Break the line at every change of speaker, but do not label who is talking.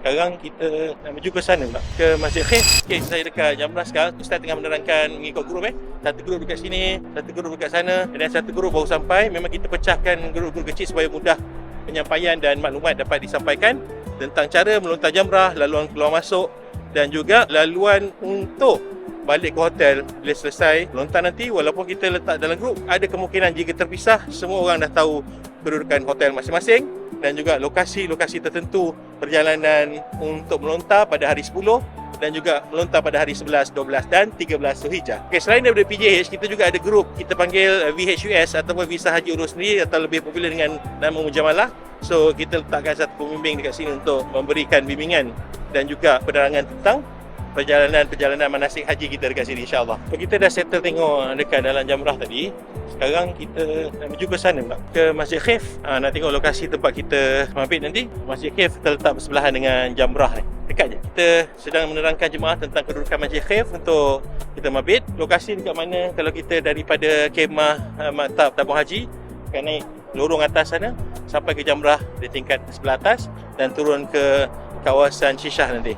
Sekarang kita nak menuju ke sana pula, ke Masjid Khaif. Okay, saya dekat Jamrah sekarang. Ustaz tengah menerangkan mengikut grup Satu grup dekat sini, satu grup dekat sana, dan satu grup baru sampai. Memang kita pecahkan grup-grup kecil supaya mudah penyampaian dan maklumat dapat disampaikan tentang cara melontar jamrah, laluan keluar masuk dan juga laluan untuk balik ke hotel bila selesai lontar nanti. Walaupun kita letak dalam grup, ada kemungkinan jika terpisah, semua orang dah tahu kedudukan hotel masing-masing dan juga lokasi-lokasi tertentu perjalanan untuk melontar pada hari 10 dan juga melontar pada hari 11, 12 dan 13 Zulhijjah. Okay, selain daripada PJH, kita juga ada grup kita panggil VHUS ataupun Visa Haji Urus sendiri, atau lebih popular dengan nama Mujamalah. So kita letakkan satu pembimbing dekat sini untuk memberikan bimbingan dan juga penerangan tentang perjalanan manasik haji kita dekat sini, insyaAllah. So, kita dah settle tengok dekat dalam jamrah tadi. Sekarang kita nak menuju ke sana pula, ke Masjid Khaif. Nak tengok lokasi tempat kita mabit nanti. Masjid Khaif terletak bersebelahan dengan jamrah ni, dekat je. Kita sedang menerangkan jemaah tentang kedudukan Masjid Khaif untuk kita mabit. Lokasi dekat mana kalau kita daripada kemah maktab tabung haji, akan naik lorong atas sana sampai ke jamrah di tingkat sebelah atas dan turun ke kawasan Shishah nanti.